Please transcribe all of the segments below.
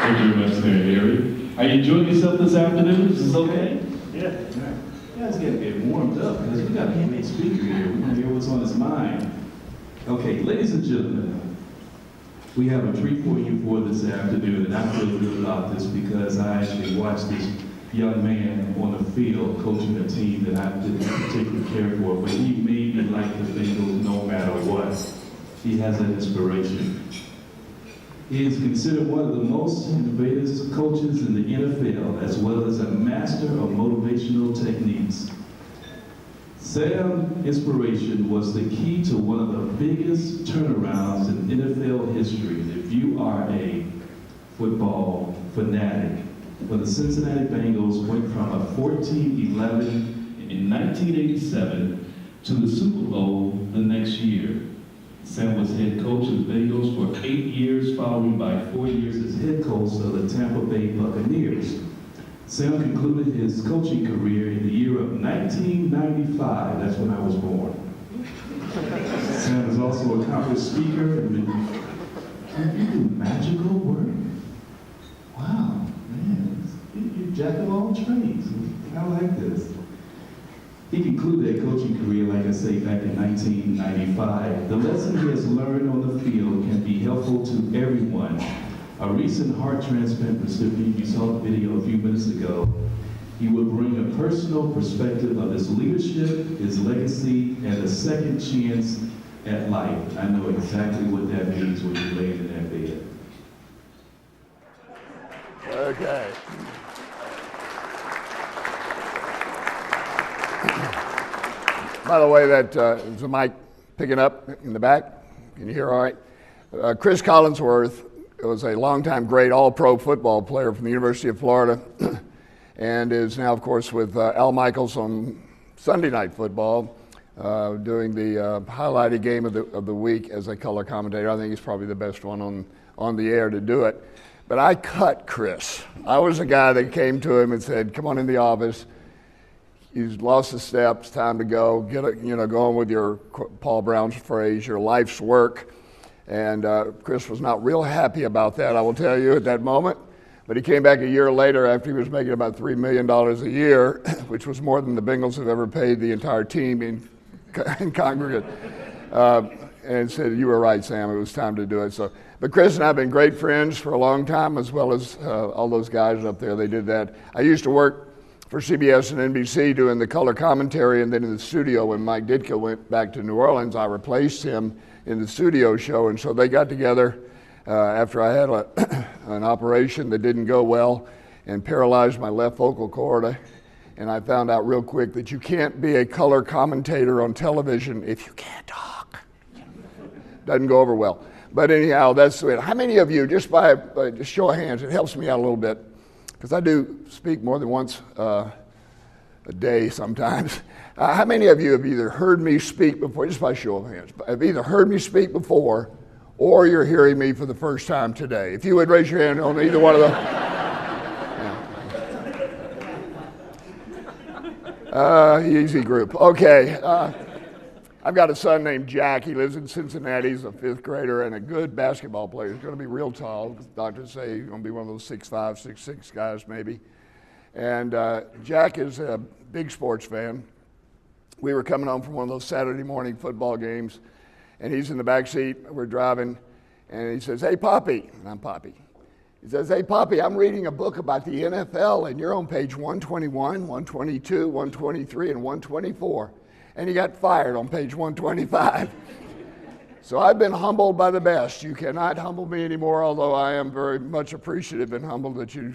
Thank you very much, Senator Harry. Are you enjoying yourself this afternoon? Is this okay? Yeah. You guys gotta get warmed up because we got a great speaker here. We want to hear what's on his mind. Okay, ladies and gentlemen, we have a treat for you for this afternoon, and I feel good about this because I actually watched this young man on the field coaching a team that I didn't particularly care for, but he made me like the Bengals no matter what. He has an inspiration. He is considered one of the most innovative coaches in the NFL, as well as a master of motivational techniques. Sam's inspiration was the key to one of the biggest turnarounds in NFL history. If you are a football fanatic, when the Cincinnati Bengals went from a 14-11 in 1987 to the Super Bowl the next year. Sam was head coach of the Bengals for 8 years, followed by 4 years as head coach of the Tampa Bay Buccaneers. Sam concluded his coaching career in the year of 1995. That's when I was born. Sam is also an accomplished speaker and you do magical work. Wow, man, you're jack of all trades. I like this. He concluded a coaching career, like I say, back in 1995. The lesson he has learned on the field can be helpful to everyone. A recent heart transplant recipient, you saw the video a few minutes ago, he would bring a personal perspective of his leadership, his legacy, and a second chance at life. I know exactly what that means when you're laying in that bed. Okay. By the way, that is the mic picking up in the back. Can you hear all right? Chris Collinsworth was a longtime great all-pro football player from the University of Florida and is now, of course, with Al Michaels on Sunday Night Football, doing the highlighted game of the week as a color commentator. I think he's probably the best one on the air to do it. But I cut Chris. I was the guy that came to him and said, "Come on in the office. You've lost the steps, time to go. Go on with your Paul Brown's phrase, your life's work." And Chris was not real happy about that, I will tell you, at that moment. But he came back a year later after he was making about $3 million a year, which was more than the Bengals have ever paid the entire team in congregate, and said, "You were right, Sam, it was time to do it." But Chris and I have been great friends for a long time, as well as all those guys up there. They did that. I used to work for CBS and NBC doing the color commentary, and then in the studio when Mike Ditka went back to New Orleans, I replaced him in the studio show, and so they got together after I had an operation that didn't go well and paralyzed my left vocal cord, and I found out real quick that you can't be a color commentator on television if you can't talk. Doesn't go over well. But anyhow, that's it. How many of you, just by just show of hands, it helps me out a little bit, because I do speak more than once a day sometimes. How many of you have either heard me speak before, just by show of hands, have either heard me speak before or you're hearing me for the first time today? If you would raise your hand on either one of those. Easy group. Okay. I've got a son named Jack. He lives in Cincinnati. He's a fifth grader and a good basketball player. He's going to be real tall. Doctors say he's going to be one of those 6'5", 6'6" guys maybe. And Jack is a big sports fan. We were coming home from one of those Saturday morning football games, and he's in the back seat. We're driving, and he says, "Hey, Poppy," and I'm Poppy. He says, "Hey, Poppy, I'm reading a book about the NFL, and you're on page 121, 122, 123, and 124. And he got fired on page 125. So I've been humbled by the best. You cannot humble me anymore, although I am very much appreciative and humbled that you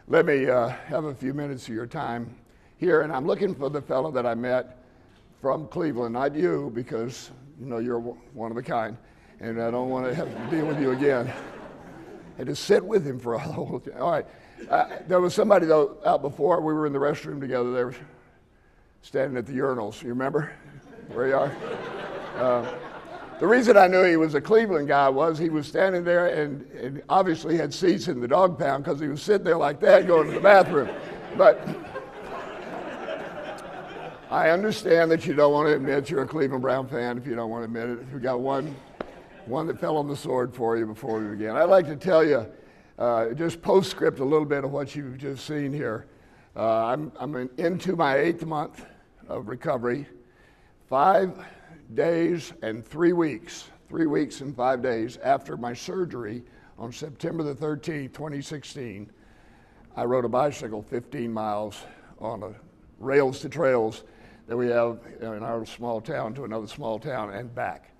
let me have a few minutes of your time here. And I'm looking for the fellow that I met from Cleveland, not you, because you're one of a kind, and I don't want to have to deal with you again. And to sit with him for a whole time. All right. There was somebody, though, out before. We were in the restroom together. They were standing at the urinals. You remember where you are? The reason I knew he was a Cleveland guy was he was standing there and obviously had seats in the dog pound because he was sitting there like that going to the bathroom. But I understand that you don't want to admit you're a Cleveland Brown fan if you don't want to admit it. We got one that fell on the sword for you before we began. I'd like to tell you Just postscript a little bit of what you've just seen here. I'm into my 8th month of recovery. 5 days and 3 weeks, 3 weeks and 5 days after my surgery on September the 13th, 2016, I rode a bicycle 15 miles on a rails to trails that we have in our small town to another small town and back.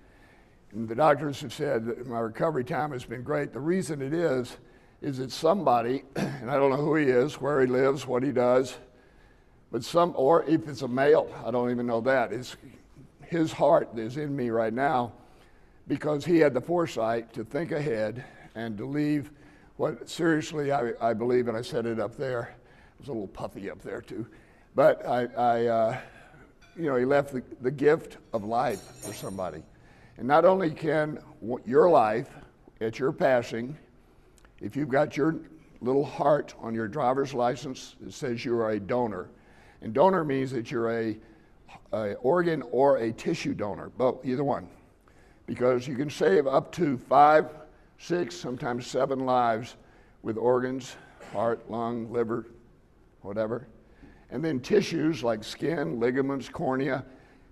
And the doctors have said that my recovery time has been great. The reason it is that somebody, and I don't know who he is, where he lives, what he does, but or if it's a male, I don't even know that, his heart is in me right now because he had the foresight to think ahead and to leave what seriously I believe, and I said it up there, it was a little puffy up there too, but he left the gift of life for somebody. And not only can your life at your passing, if you've got your little heart on your driver's license, it says you are a donor. And donor means that you're a organ or a tissue donor, both, either one. Because you can save up to 5, 6, sometimes 7 lives with organs, heart, lung, liver, whatever. And then tissues like skin, ligaments, cornea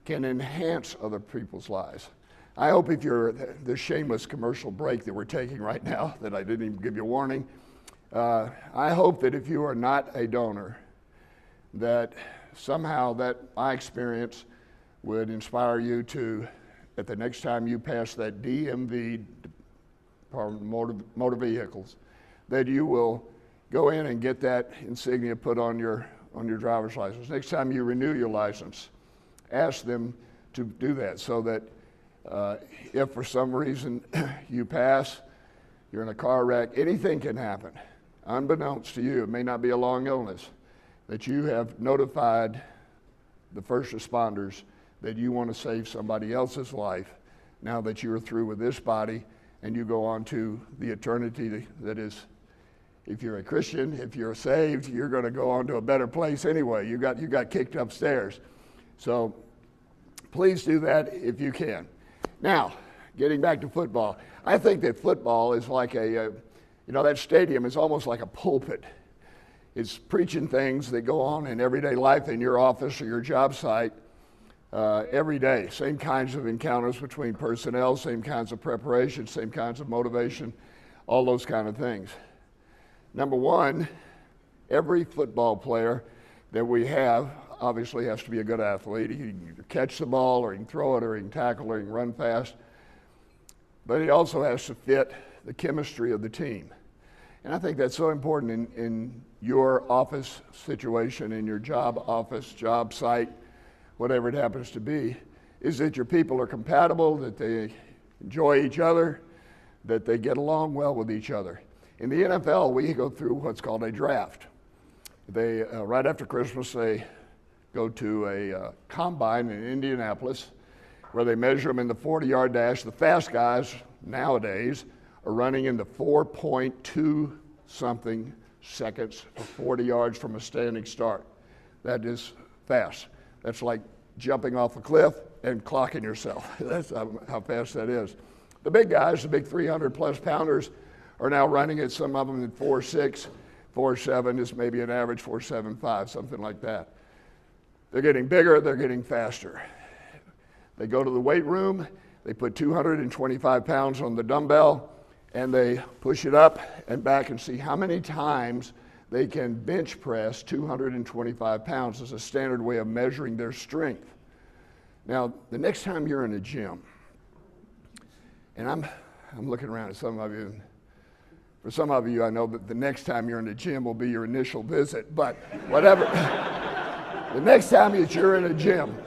can enhance other people's lives. I hope if you're the shameless commercial break that we're taking right now, that I didn't even give you a warning, I hope that if you are not a donor, that somehow that my experience would inspire you to, at the next time you pass that DMV, Department of Motor Vehicles, that you will go in and get that insignia put on your driver's license. Next time you renew your license, ask them to do that so that if for some reason you pass, you're in a car wreck, anything can happen. Unbeknownst to you, it may not be a long illness, that you have notified the first responders that you want to save somebody else's life now that you're through with this body and you go on to the eternity that is, if you're a Christian, if you're saved, you're going to go on to a better place anyway. You got kicked upstairs. So please do that if you can. Now, getting back to football, I think that football is like that stadium is almost like a pulpit. It's preaching things that go on in everyday life in your office or your job site every day. Same kinds of encounters between personnel, same kinds of preparation, same kinds of motivation, all those kind of things. Number one, every football player that we have obviously has to be a good athlete. He can either catch the ball, or he can throw it, or he can tackle, or he can run fast. But he also has to fit the chemistry of the team. And I think that's so important in your office situation, in your job office, job site, whatever it happens to be, is that your people are compatible, that they enjoy each other, that they get along well with each other. In the NFL, we go through what's called a draft. They, right after Christmas, they go to a combine in Indianapolis where they measure them in the 40-yard dash. The fast guys nowadays are running in the 4.2 something seconds for 40 yards from a standing start. That is fast. That's like jumping off a cliff and clocking yourself. That's how fast that is. The big guys, the big 300-plus pounders, are now running at some of them at 4.6, 4.7 is maybe an average 4.75, something like that. They're getting bigger, they're getting faster. They go to the weight room, they put 225 pounds on the dumbbell, and they push it up and back and see how many times they can bench press 225 pounds as a standard way of measuring their strength. Now, the next time you're in a gym, and I'm looking around at some of you, for some of you, I know that the next time you're in the gym will be your initial visit, but whatever. The next time that you're in a gym,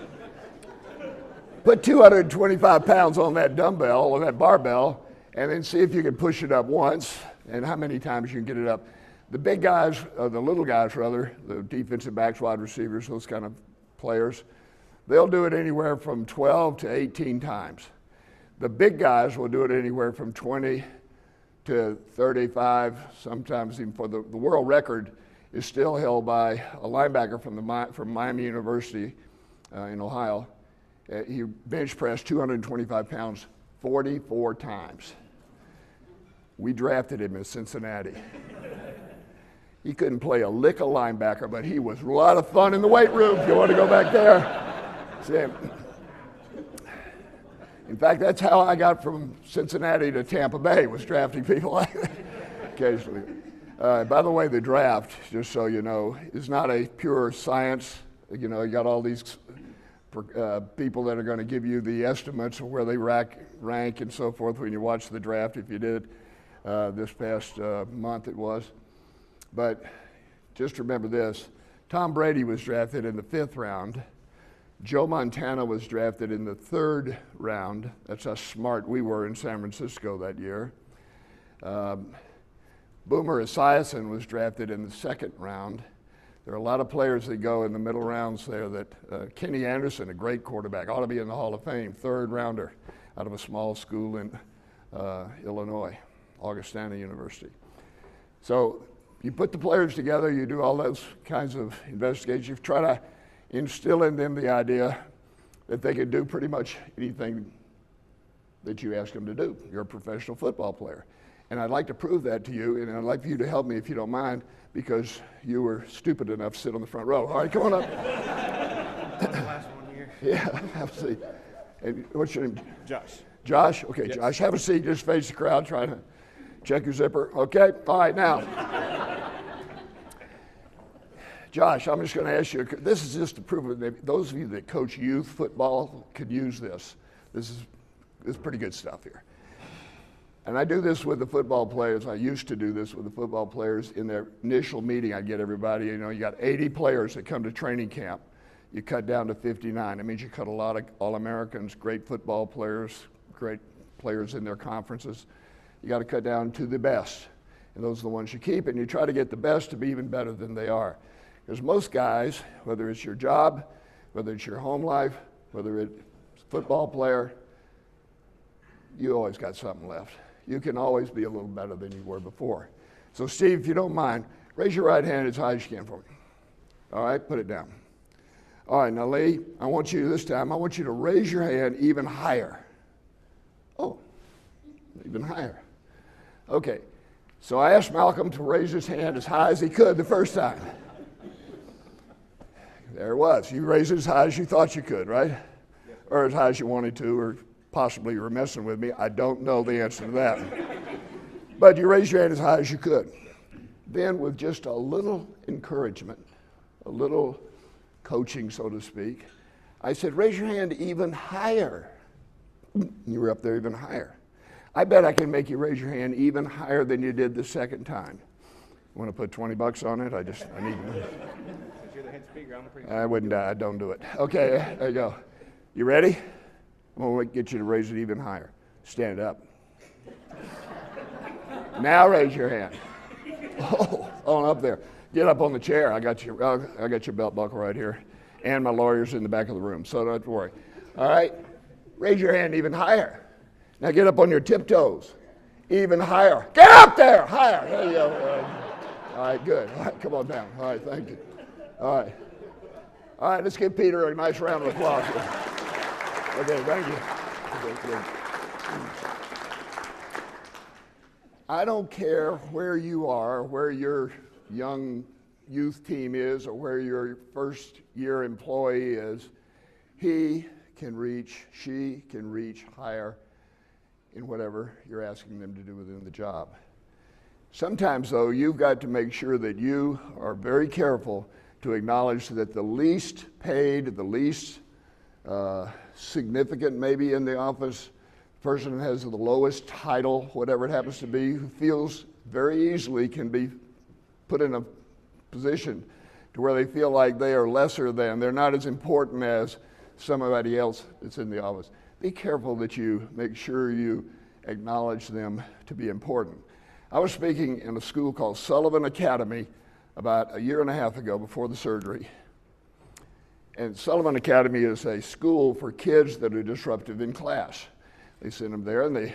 put 225 pounds on that dumbbell or that barbell, and then see if you can push it up once and how many times you can get it up. The big guys, the little guys rather, the defensive backs, wide receivers, those kind of players, they'll do it anywhere from 12 to 18 times. The big guys will do it anywhere from 20 to 35, sometimes even for the world record is still held by a linebacker from Miami University in Ohio. He bench pressed 225 pounds 44 times. We drafted him in Cincinnati. He couldn't play a lick of linebacker, but he was a lot of fun in the weight room. If you want to go back there, see him. In fact, that's how I got from Cincinnati to Tampa Bay, was drafting people like that occasionally. By the way, the draft, just so you know, is not a pure science. You know, you got all these people that are going to give you the estimates of where they rank and so forth when you watch the draft, if you did this past month it was. But just remember this, Tom Brady was drafted in the 5th round. Joe Montana was drafted in the 3rd round. That's how smart we were in San Francisco that year. Boomer Esiason was drafted in the 2nd round. There are a lot of players that go in the middle rounds there that Kenny Anderson, a great quarterback, ought to be in the Hall of Fame, 3rd rounder out of a small school in Illinois, Augustana University. So you put the players together, you do all those kinds of investigations, you try to instill in them the idea that they can do pretty much anything that you ask them to do. You're a professional football player. And I'd like to prove that to you, and I'd like for you to help me if you don't mind, because you were stupid enough to sit on the front row. All right, come on up. Last one here. Yeah, have a seat. And what's your name? Josh. Josh? Okay, Yes. Josh, have a seat. Just face the crowd. Try to check your zipper. Okay? All right, now. Josh, I'm just going to ask you, this is just to prove that those of you that coach youth football could use this. This is pretty good stuff here. And I do this with the football players. I used to do this with the football players. In their initial meeting, I'd get everybody, you know, you got 80 players that come to training camp. You cut down to 59. That means you cut a lot of All-Americans, great football players, great players in their conferences. You got to cut down to the best. And those are the ones you keep, and you try to get the best to be even better than they are. Because most guys, whether it's your job, whether it's your home life, whether it's a football player, you always got something left. You can always be a little better than you were before. So Steve, if you don't mind, raise your right hand as high as you can for me. All right, put it down. All right, now Lee, I want you to raise your hand even higher. Oh, even higher. Okay, so I asked Malcolm to raise his hand as high as he could the first time. There it was. You raised it as high as you thought you could, right? Or as high as you wanted to, or possibly you were messing with me. I don't know the answer to that. But you raised your hand as high as you could. Then with just a little encouragement, a little coaching, so to speak, I said, raise your hand even higher. You were up there even higher. I bet I can make you raise your hand even higher than you did the second time. Want to put $20 on it? I need money. You're the head speaker. I'm the pre- I wouldn't. I don't do it. Okay, there you go. You ready? I'm going to get you to raise it even higher. Stand up. Now raise your hand. Oh, on up there. Get up on the chair. I got your belt buckle right here, and my lawyer's in the back of the room, so don't worry. All right, raise your hand even higher. Now get up on your tiptoes, even higher. Get up there, higher. There you go. All right, good. All right, come on down. All right, thank you. All right. All right, let's give Peter a nice round of applause. Okay, thank you. Okay, I don't care where you are, where your young youth team is, or where your first year employee is, he can reach, she can reach higher in whatever you're asking them to do within the job. Sometimes, though, you've got to make sure that you are very careful to acknowledge that the least paid, the least significant maybe in the office, person who has the lowest title, whatever it happens to be, who feels very easily can be put in a position to where they feel like they are lesser than, they're not as important as somebody else that's in the office. Be careful that you make sure you acknowledge them to be important. I was speaking in a school called Sullivan Academy about a year and a half ago before the surgery. And Sullivan Academy is a school for kids that are disruptive in class. They send them there and they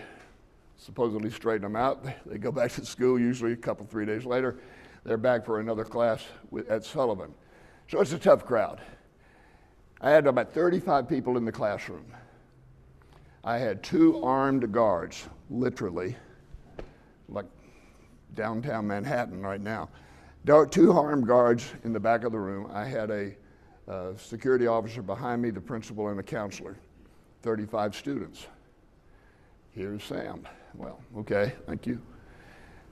supposedly straighten them out. They go back to school usually a couple, 3 days later. They're back for another class at Sullivan. So it's a tough crowd. I had about 35 people in the classroom. I had 2 armed guards, literally, like downtown Manhattan right now. Two armed guards in the back of the room. I had a security officer behind me, the principal, and a counselor. 35 students. Here's Sam. Well, okay, thank you.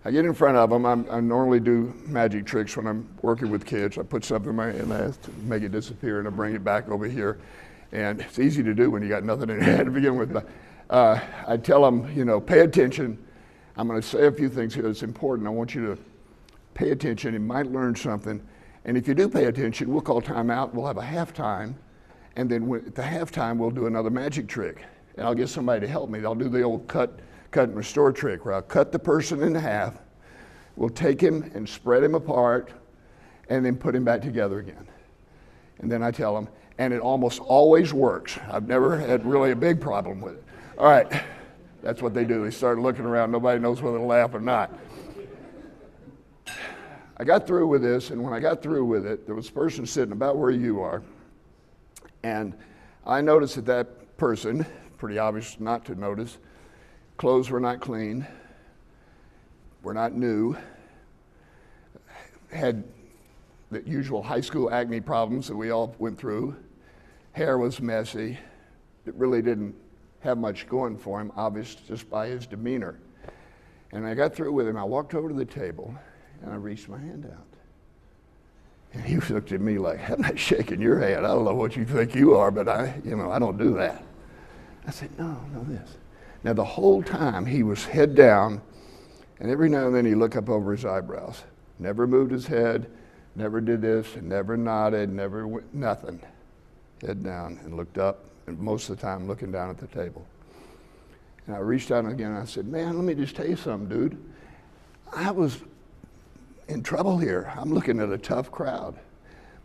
I get in front of them. I normally do magic tricks when I'm working with kids. I put something in my hand, I have to make it disappear, and I bring it back over here. And it's easy to do when you got nothing in your hand to begin with. But I tell them, you know, pay attention. I'm going to say a few things here that's important. I want you to pay attention. You might learn something. And if you do pay attention, we'll call time out. We'll have a halftime. And then at the halftime, we'll do another magic trick. And I'll get somebody to help me. I'll do the old cut and restore trick where I'll cut the person in half. We'll take him and spread him apart and then put him back together again. And then I tell them, and it almost always works. I've never had really a big problem with it. All right, that's what they do. They start looking around. Nobody knows whether to laugh or not. I got through with this, and when I got through with it, there was a person sitting about where you are, and I noticed that person, pretty obvious not to notice, clothes were not clean, were not new, had the usual high school acne problems that we all went through. Hair was messy. It really didn't have much going for him, obvious just by his demeanor. And I got through with him. I walked over to the table, and I reached my hand out. And he looked at me like, I'm not shaking your hand. I don't know what you think you are, but I don't do that. I said, no, this. Now, the whole time he was head down, and every now and then he'd look up over his eyebrows. Never moved his head, never did this, and never nodded, nothing. Head down and looked up, and most of the time looking down at the table. And I reached out again and I said, man, let me just tell you something, dude. I was in trouble here. I'm looking at a tough crowd.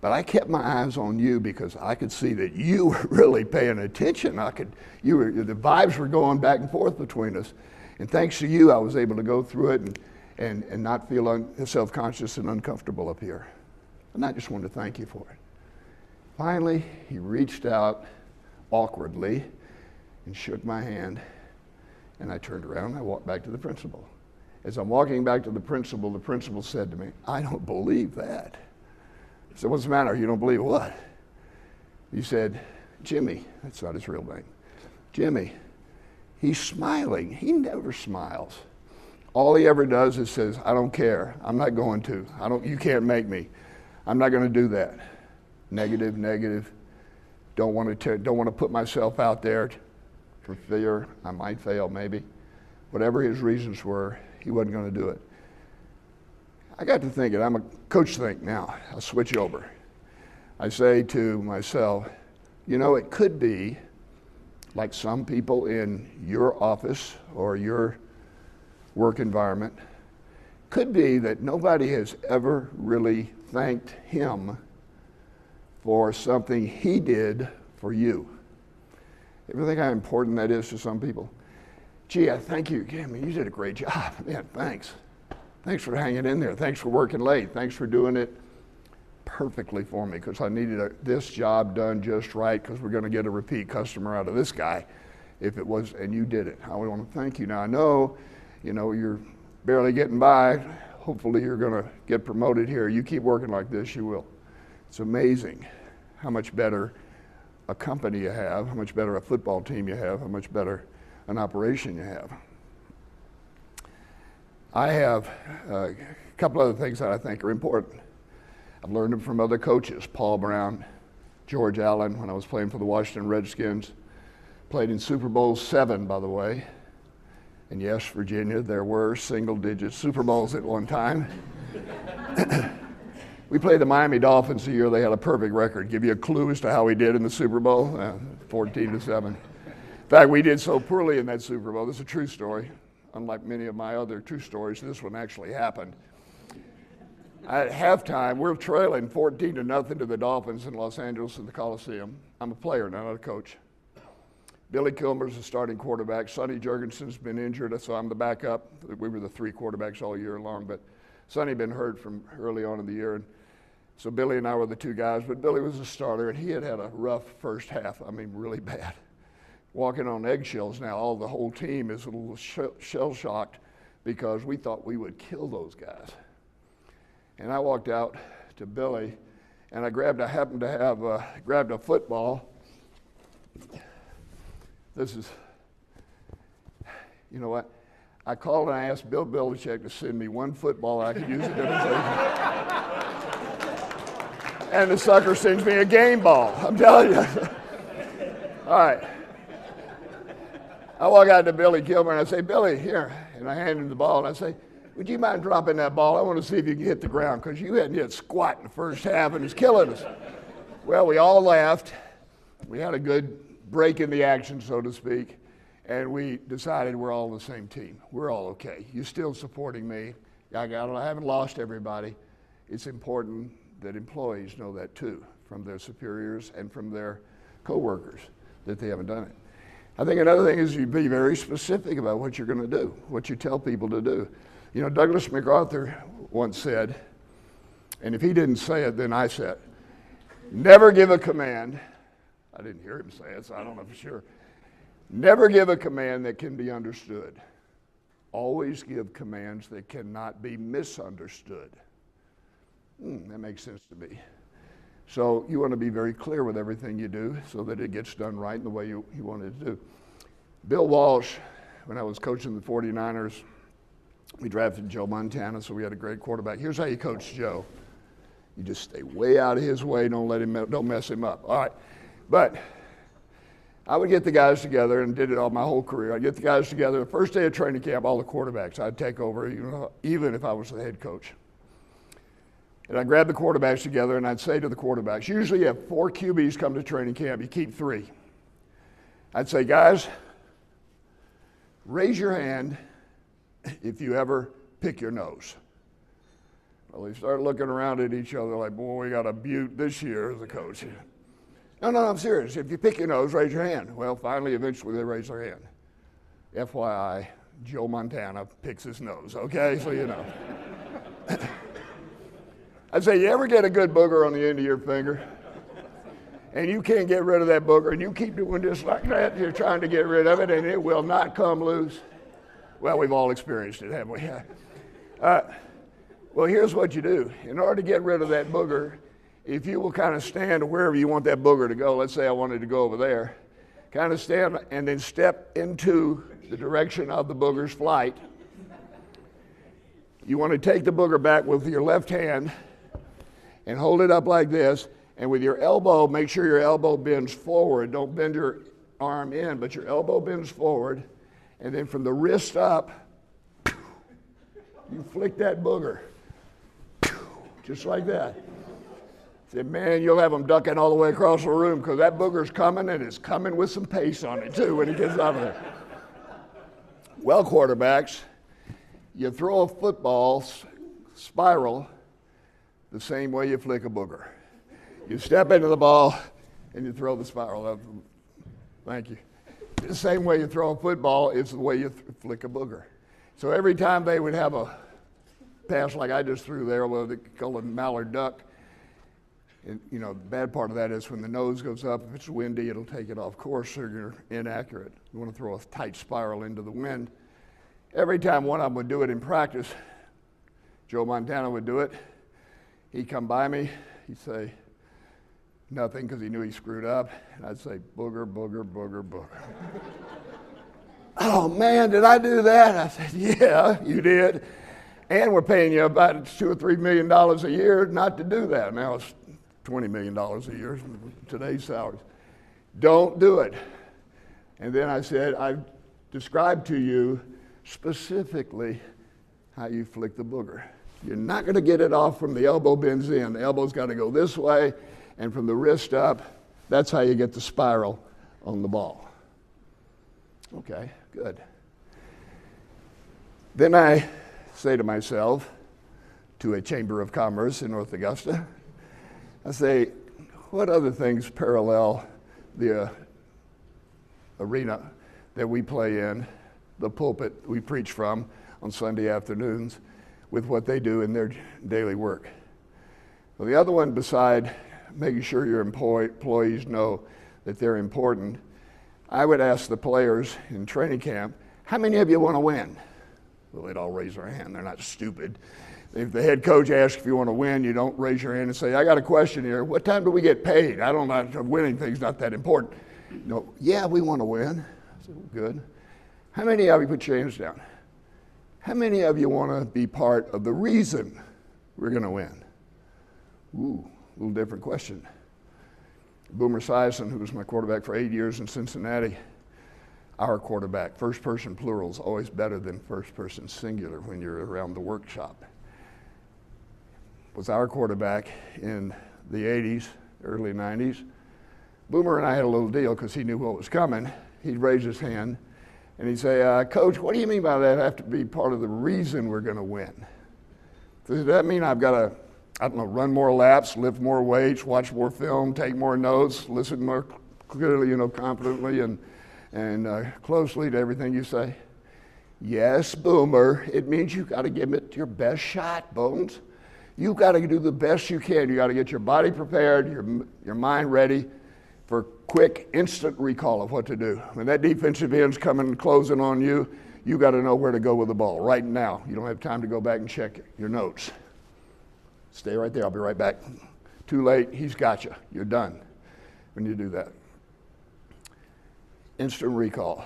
But I kept my eyes on you because I could see that you were really paying attention. The vibes were going back and forth between us. And thanks to you, I was able to go through it and not feel self-conscious and uncomfortable up here. And I just wanted to thank you for it. Finally, he reached out awkwardly and shook my hand. And I turned around and I walked back to the principal. As I'm walking back to the principal said to me, I don't believe that. I said, what's the matter? You don't believe what? He said, Jimmy, that's not his real name. Jimmy, he's smiling. He never smiles. All he ever does is says, I don't care. I'm not going to. You can't make me. I'm not going to do that. Negative. Don't want to put myself out there for fear I might fail maybe. Whatever his reasons were, he wasn't going to do it. I got to thinking, I'm a coach think now. I'll switch over. I say to myself, it could be like some people in your office or your work environment, could be that nobody has ever really thanked him for something he did for you. Ever think how important that is to some people? Gee, I thank you. Yeah, you did a great job. Man, thanks. Thanks for hanging in there. Thanks for working late. Thanks for doing it perfectly for me because I needed this job done just right because we're going to get a repeat customer out of this guy if it was, and you did it. I want to thank you. Now I know, you're barely getting by. Hopefully you're going to get promoted here. You keep working like this, you will. It's amazing how much better a company you have, how much better a football team you have, how much better an operation you have. I have a couple other things that I think are important. I've learned them from other coaches, Paul Brown, George Allen, when I was playing for the Washington Redskins. Played in Super Bowl 7, by the way. And yes, Virginia, there were single-digit Super Bowls at one time. We played the Miami Dolphins the year they had a perfect record. Give you a clue as to how we did in the Super Bowl, 14-7. In fact, we did so poorly in that Super Bowl. This is a true story. Unlike many of my other true stories, this one actually happened. At halftime, we're trailing 14-0 to the Dolphins in Los Angeles in the Coliseum. I'm a player, not a coach. Billy Kilmer's the starting quarterback. Sonny Jurgensen's been injured, so I'm the backup. We were the three quarterbacks all year long, but Sonny been hurt from early on in the year. And so Billy and I were the two guys, but Billy was the starter, and he had a rough first half. I mean, really bad. Walking on eggshells now. The whole team is a little shell-shocked because we thought we would kill those guys. And I walked out to Billy, and I happened to have grabbed a football. This is, you know what? I called and I asked Bill Belichick to send me one football I could use at demonstration. And the sucker sends me a game ball, I'm telling you. All right. I walk out to Billy Gilmer and I say, Billy, here. And I hand him the ball and I say, would you mind dropping that ball? I want to see if you can hit the ground because you hadn't hit squat in the first half and it's killing us. Well, we all laughed. We had a good break in the action, so to speak. And we decided we're all the same team. We're all okay. You're still supporting me. I haven't lost everybody. It's important that employees know that too, from their superiors and from their coworkers, that they haven't done it. I think another thing is you be very specific about what you're going to do, what you tell people to do. You know, Douglas MacArthur once said, and if he didn't say it, then I said, never give a command. I didn't hear him say it, so I don't know for sure. Never give a command that can be understood. Always give commands that cannot be misunderstood. That makes sense to me. So you want to be very clear with everything you do so that it gets done right in the way you want it to do. Bill Walsh, when I was coaching the 49ers, we drafted Joe Montana, so we had a great quarterback. Here's how you coach Joe. You just stay way out of his way, don't mess him up. All right, but I would get the guys together and did it all my whole career. I'd get the guys together. The first day of training camp, all the quarterbacks, I'd take over, even if I was the head coach. And I'd grab the quarterbacks together and I'd say to the quarterbacks, usually you have 4 QBs come to training camp, you keep 3. I'd say, guys, raise your hand if you ever pick your nose. Well, they start looking around at each other like, boy, we got a beaut this year as a coach. No, I'm serious. If you pick your nose, raise your hand. Well, finally, eventually, they raise their hand. FYI, Joe Montana picks his nose, okay? So you know. I'd say, you ever get a good booger on the end of your finger? And you can't get rid of that booger, and you keep doing just like that, you're trying to get rid of it, and it will not come loose. Well, we've all experienced it, haven't we? Well, here's what you do. In order to get rid of that booger, if you will kind of stand wherever you want that booger to go, let's say I wanted to go over there, kind of stand and then step into the direction of the booger's flight. You want to take the booger back with your left hand and hold it up like this, and with your elbow, make sure your elbow bends forward. Don't bend your arm in, but your elbow bends forward, and then from the wrist up, you flick that booger, just like that. Say, man, you'll have them ducking all the way across the room because that booger's coming, and it's coming with some pace on it too when it gets out of there. Well, quarterbacks, you throw a football spiral the same way you flick a booger. You step into the ball and you throw the spiral up. Thank you. The same way you throw a football is the way you flick a booger. So every time they would have a pass like I just threw there, well, they call it mallard duck. And, the bad part of that is when the nose goes up, if it's windy, it'll take it off course, so you're inaccurate. You want to throw a tight spiral into the wind. Every time one of them would do it in practice, Joe Montana would do it. He'd come by me, he'd say nothing because he knew he screwed up, and I'd say, booger, booger, booger, booger. Oh man, did I do that? I said, yeah, you did. And we're paying you about $2 or $3 million a year not to do that. Now it's $20 million a year, today's salaries. Don't do it. And then I said, I've described to you specifically how you flick the booger. You're not going to get it off from the elbow bends in. The elbow's got to go this way, and from the wrist up, that's how you get the spiral on the ball. Okay, good. Then I say to myself, to a Chamber of Commerce in North Augusta, I say, what other things parallel the arena that we play in, the pulpit we preach from on Sunday afternoons, with what they do in their daily work? Well, the other one, beside making sure your employees know that they're important, I would ask the players in training camp, how many of you want to win? Well, they'd all raise their hand. They're not stupid. If the head coach asks if you want to win, you don't raise your hand and say, I got a question here. What time do we get paid? I don't know. Winning thing's not that important. No, yeah, we want to win. I said, well, good. How many of you put your hands down? How many of you want to be part of the reason we're going to win? Ooh, a little different question. Boomer Esiason, who was my quarterback for 8 years in Cincinnati, our quarterback, first person plural is always better than first person singular when you're around the workshop, was our quarterback in the 80s, early 90s. Boomer and I had a little deal because he knew what was coming. He'd raise his hand and he'd say, Coach, what do you mean by that? I have to be part of the reason we're going to win. Does that mean I've got to, I don't know, run more laps, lift more weights, watch more film, take more notes, listen more clearly, confidently and closely to everything you say? Yes, Boomer, it means you got to give it your best shot, Bones. You got to do the best you can. You got to get your body prepared, your mind ready for quick, instant recall of what to do. When that defensive end's coming and closing on you, you got to know where to go with the ball right now. You don't have time to go back and check your notes. Stay right there. I'll be right back. Too late. He's got you. You're done when you do that. Instant recall.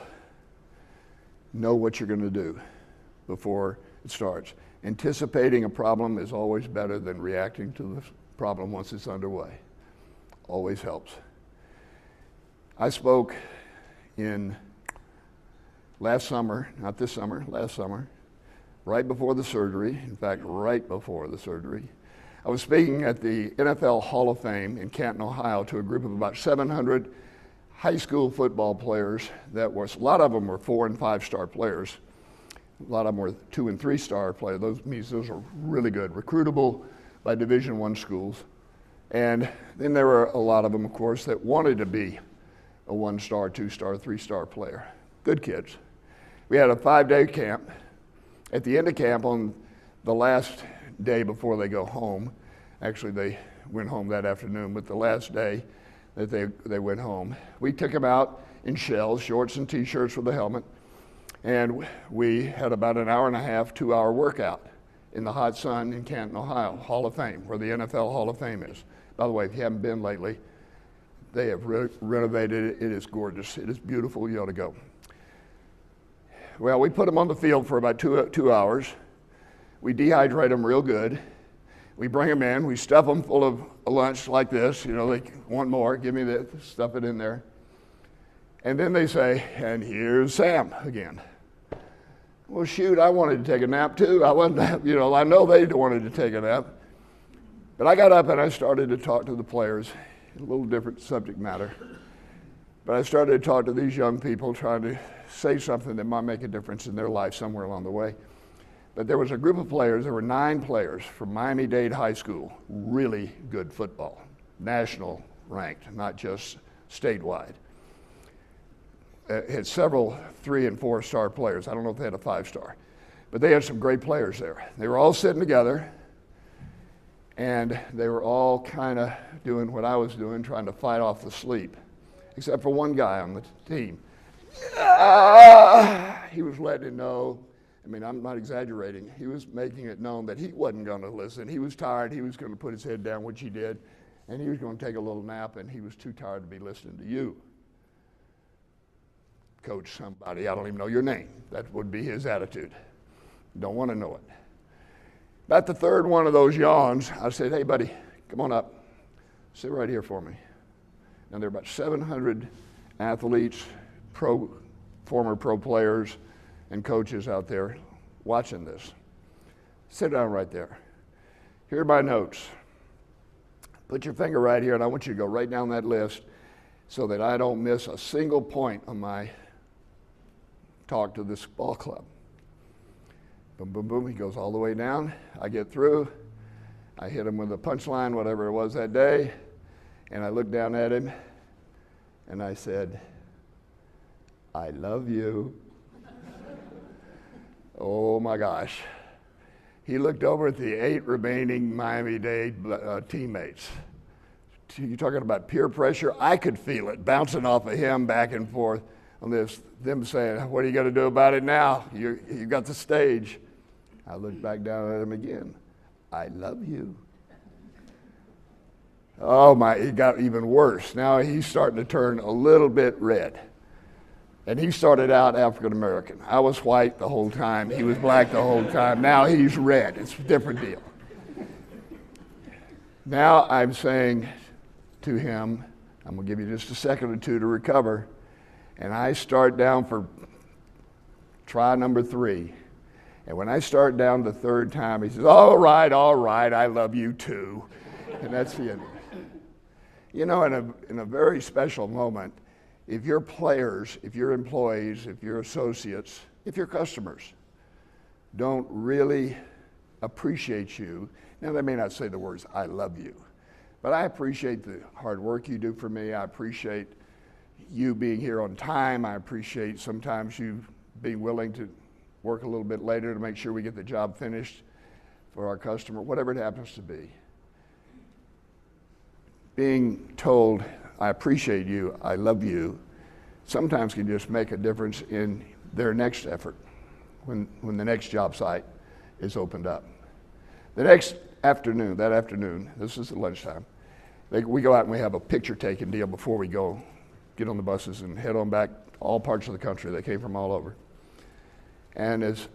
Know what you're going to do before it starts. Anticipating a problem is always better than reacting to the problem once it's underway. Always helps. I spoke in last summer, not this summer, last summer, right before the surgery. In fact, right before the surgery. I was speaking at the NFL Hall of Fame in Canton, Ohio, to a group of about 700 high school football players that was, a lot of them were 4- and 5-star players. A lot of them were 2- and 3-star players. Those are really good, recruitable by Division I schools. And then there were a lot of them, of course, that wanted to be a 1-star, 2-star, 3-star player. Good kids. We had a 5-day camp. At the end of camp, on the last day before they go home, actually they went home that afternoon, but the last day that they went home, we took them out in shells, shorts and t-shirts with a helmet, and we had about an hour and a half, 2-hour workout in the hot sun in Canton, Ohio, Hall of Fame, where the NFL Hall of Fame is. By the way, if you haven't been lately, they have renovated it. It is gorgeous. It is beautiful. You ought to go. Well, we put them on the field for about two hours. We dehydrate them real good. We bring them in. We stuff them full of a lunch like this. They want more. Give me that. Stuff it in there. And then they say, and here's Sam again. Well, shoot, I wanted to take a nap too. I know they wanted to take a nap. But I got up and I started to talk to the players. A little different subject matter. But I started to talk to these young people, trying to say something that might make a difference in their life somewhere along the way. But there was a group of players, there were 9 players from Miami-Dade High School, really good football, national ranked, not just statewide. Had several 3- and 4-star players. I don't know if they had a 5-star, but they had some great players there. They were all sitting together, and they were all kind of doing what I was doing, trying to fight off the sleep, except for one guy on the team. He was letting it know. I'm not exaggerating. He was making it known that he wasn't going to listen. He was tired. He was going to put his head down, which he did, and he was going to take a little nap, and he was too tired to be listening to you. Coach somebody, I don't even know your name. That would be his attitude. Don't want to know it. About the third one of those yawns, I said, hey, buddy, come on up. Sit right here for me. And there are about 700 athletes, former pro players, and coaches out there watching this. Sit down right there. Here are my notes. Put your finger right here, and I want you to go right down that list so that I don't miss a single point on my talk to this ball club. Boom, boom, boom. He goes all the way down. I get through. I hit him with a punchline, whatever it was that day, and I looked down at him, and I said, I love you. Oh, my gosh. He looked over at the 8 remaining Miami-Dade teammates. You're talking about peer pressure? I could feel it bouncing off of him back and forth on this, them saying, what are you going to do about it now? You got the stage. I looked back down at him again. I love you. Oh my, it got even worse. Now he's starting to turn a little bit red. And he started out African American. I was white the whole time. He was black the whole time. Now he's red. It's a different deal. Now I'm saying to him, I'm going to give you just a second or two to recover. And I start down for try number 3. And when I start down the 3rd time, he says, all right, I love you too. And that's the end of it. You know, in a very special moment, if your players, if your employees, if your associates, if your customers don't really appreciate you, now they may not say the words, I love you, but I appreciate the hard work you do for me. I appreciate you being here on time. I appreciate sometimes you being willing to work a little bit later to make sure we get the job finished for our customer, whatever it happens to be. Being told, I appreciate you, I love you, sometimes can just make a difference in their next effort when the next job site is opened up. The next afternoon, this is at lunchtime, we go out and we have a picture-taking deal before we go get on the buses and head on back all parts of the country. They came from all over. And as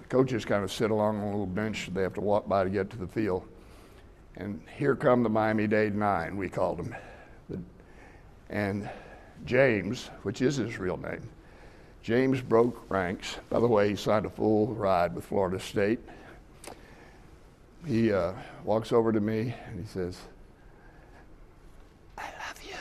coaches kind of sit along on a little bench, they have to walk by to get to the field. And here come the Miami-Dade 9, we called them. And James, which is his real name, James broke ranks. By the way, he signed a full ride with Florida State. He walks over to me and he says, I love you.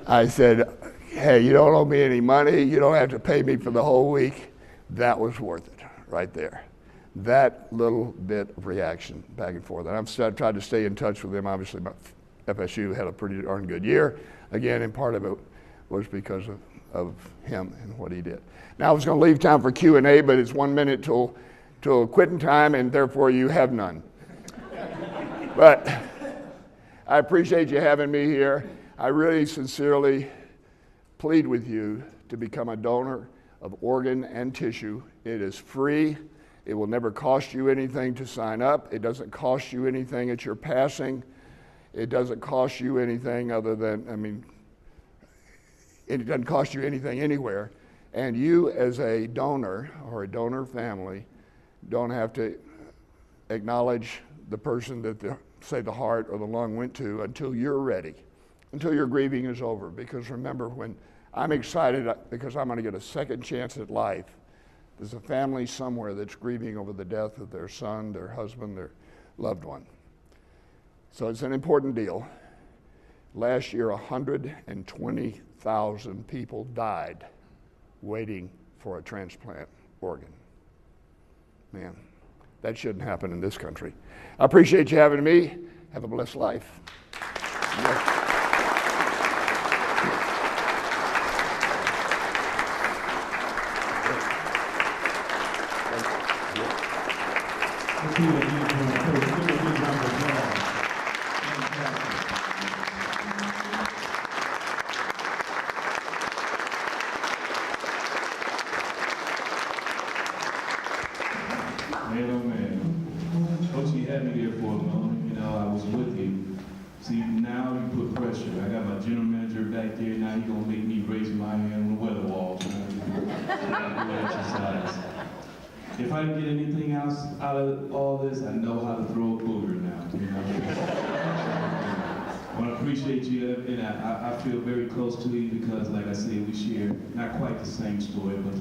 I said, hey, you don't owe me any money. You don't have to pay me for the whole week. That was worth it right there. That little bit of reaction back and forth. And I've tried to stay in touch with them. Obviously, FSU had a pretty darn good year. Again, and part of it was because of him and what he did. Now, I was going to leave time for Q&A, but it's 1 minute till quitting time, and therefore you have none. But I appreciate you having me here. I really sincerely plead with you to become a donor of organ and tissue. It is free. It will never cost you anything to sign up. It doesn't cost you anything at your passing. It doesn't cost you anything other than, it doesn't cost you anything anywhere. And you as a donor or a donor family don't have to acknowledge the person that the heart or the lung went to until you're ready, until your grieving is over. Because remember, when I'm excited because I'm going to get a second chance at life, there's a family somewhere that's grieving over the death of their son, their husband, their loved one. So it's an important deal. Last year, 120,000 people died waiting for a transplant organ. Man, that shouldn't happen in this country. I appreciate you having me. Have a blessed life. Man, oh man. Coach, you had me there for a moment. You know, I was with you. See, now you put pressure. I got my general manager back there. Now you're going to make me raise my hand on the weather wall. So I do exercise. If I get anything else out of all this, I know how to throw a booger now. You know? I want to appreciate you, and I feel very close to you because, like I said, we share not quite the same story, but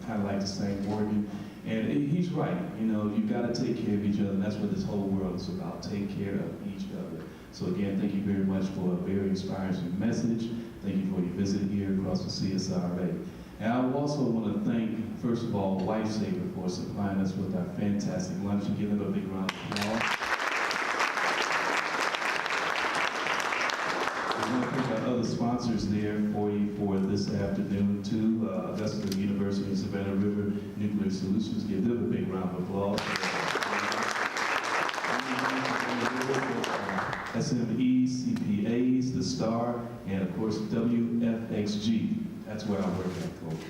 kind of like the same organ. And he's right. You know, you got to take care of each other. And that's what this whole world is about. Take care of each other. So again, thank you very much for a very inspiring message. Thank you for your visit here across the CSRA. And I also want to thank, first of all, Wyche for supplying us with our fantastic lunch. And give them a big round of applause. We're going to put our other sponsors there for you for this afternoon, too. Augusta University of Savannah River Nuclear Solutions. Give them a big round of applause. SME, CPAs, the Star, and of course WFXG. That's where I work at, Coach.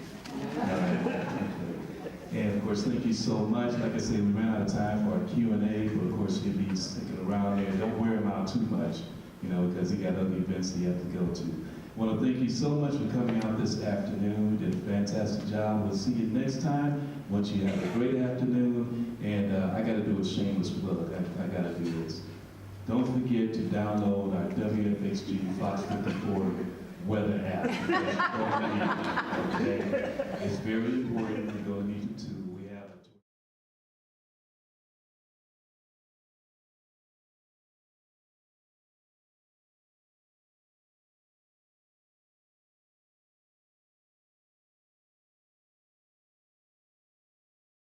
And of course, thank you so much. Like I said, we ran out of time for our Q&A, but of course he'll be sticking around there. Don't wear him out too much, because he got other events that he has to go to. I want to thank you so much for coming out this afternoon. You did a fantastic job. We'll see you next time. Once you have a great afternoon. And I got to do a shameless plug. I got to do this. Don't forget to download our WFXG Fox 54 weather app. Okay? It's very important. You're going to need